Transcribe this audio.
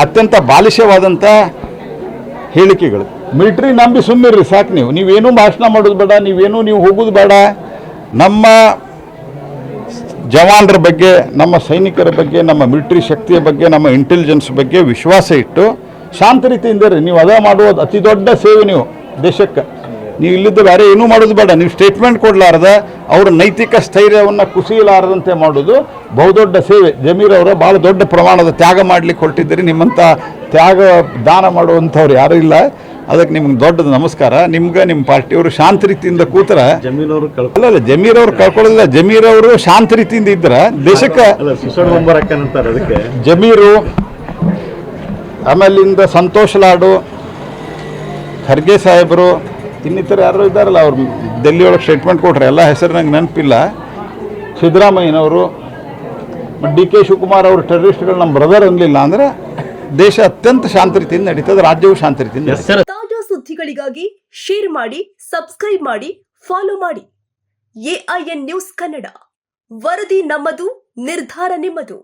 ಅತ್ಯಂತ ಬಾಲಿಷ್ಯವಾದಂಥ ಹೇಳಿಕೆಗಳು. ಮಿಲಿಟ್ರಿ ನಂಬಿ ಸುಮ್ಮಿರ್ರಿ ಸಾಕು. ನೀವೇನೂ ಭಾಷಣ ಮಾಡೋದು ಬೇಡ, ನೀವು ಹೋಗೋದು ಬೇಡ. ನಮ್ಮ ಜವಾನರ ಬಗ್ಗೆ, ನಮ್ಮ ಸೈನಿಕರ ಬಗ್ಗೆ, ನಮ್ಮ ಮಿಲಿಟ್ರಿ ಶಕ್ತಿಯ ಬಗ್ಗೆ, ನಮ್ಮ ಇಂಟೆಲಿಜೆನ್ಸ್ ಬಗ್ಗೆ ವಿಶ್ವಾಸ ಇಟ್ಟು ಶಾಂತ ರೀತಿಯಿಂದ ರೀ. ನೀವು ಅದ ಮಾಡುವುದು ಅತಿ ದೊಡ್ಡ ಸೇವೆ. ನೀವು ದೇಶಕ್ಕೆ ನೀವು ಇಲ್ಲಿದ್ದ ಬೇರೆ ಏನೂ ಮಾಡೋದು ಬೇಡ. ನೀವು ಸ್ಟೇಟ್ಮೆಂಟ್ ಕೊಡಲಾರ್ದ ಅವರ ನೈತಿಕ ಸ್ಥೈರ್ಯವನ್ನು ಕುಸಿಯಲಾರದಂತೆ ಮಾಡೋದು ಬಹುದೊಡ್ಡ ಸೇವೆ. ಜಮೀರ್ ಅವರ ಭಾಳ ದೊಡ್ಡ ಪ್ರಮಾಣದ ತ್ಯಾಗ ಮಾಡಲಿಕ್ಕೆ ಹೊರಟಿದ್ದೀರಿ. ನಿಮ್ಮಂಥ ತ್ಯಾಗ ದಾನ ಮಾಡುವಂಥವ್ರು ಯಾರೂ ಇಲ್ಲ. ಅದಕ್ಕೆ ನಿಮ್ಗೆ ದೊಡ್ಡದು ನಮಸ್ಕಾರ. ನಿಮ್ಗೆ ನಿಮ್ಮ ಪಾರ್ಟಿಯವರು ಶಾಂತ ರೀತಿಯಿಂದ ಕೂತರ ಅಲ್ಲ ಜಮೀರ್ ಅವ್ರು ಕಳ್ಕೊಳ್ಳೋದಿಲ್ಲ. ಜಮೀರ್ ಅವರು ಶಾಂತ ರೀತಿಯಿಂದ ಇದ್ರೆ ದೇಶಕ್ಕೆ ಜಮೀರು, ಆಮೇಲಿಂದ ಸಂತೋಷ್ ಲಾಡು, ಖರ್ಗೆ ಸಾಹೇಬರು, ಇನ್ನಿತರ ಯಾರು ಇದ್ದಾರಲ್ಲ, ಅವ್ರು ಡೆಲ್ಲಿಯೊಳಗೆ ಸ್ಟೇಟ್ಮೆಂಟ್ ಕೊಟ್ರೆ ಎಲ್ಲ ಹೆಸರು ನಂಗೆ ನೆನಪಿಲ್ಲ. ಸಿದ್ದರಾಮಯ್ಯನವರು, DK ಶಿವಕುಮಾರ್ ಅವರು ಟೆರರಿಸ್ಟ್ಗಳು ನಮ್ಮ ಬ್ರದರ್ ಅನ್ನಲಿಲ್ಲ ಅಂದರೆ ದೇಶ ಅತ್ಯಂತ ಶಾಂತ ರೀತಿಯಿಂದ ನಡೀತದೆ, ರಾಜ್ಯವು ಶಾಂತ ರೀತಿಯಿಂದ. ತಾಜಾ ಸುದ್ದಿಗಳಿಗಾಗಿ ಶೇರ್ ಮಾಡಿ, ಸಬ್ಸ್ಕ್ರೈಬ್ ಮಾಡಿ, ಫಾಲೋ ಮಾಡಿ. AIN ನ್ಯೂಸ್ ಕನ್ನಡ, ವರದಿ ನಮ್ಮದು, ನಿರ್ಧಾರ ನಿಮ್ಮದು.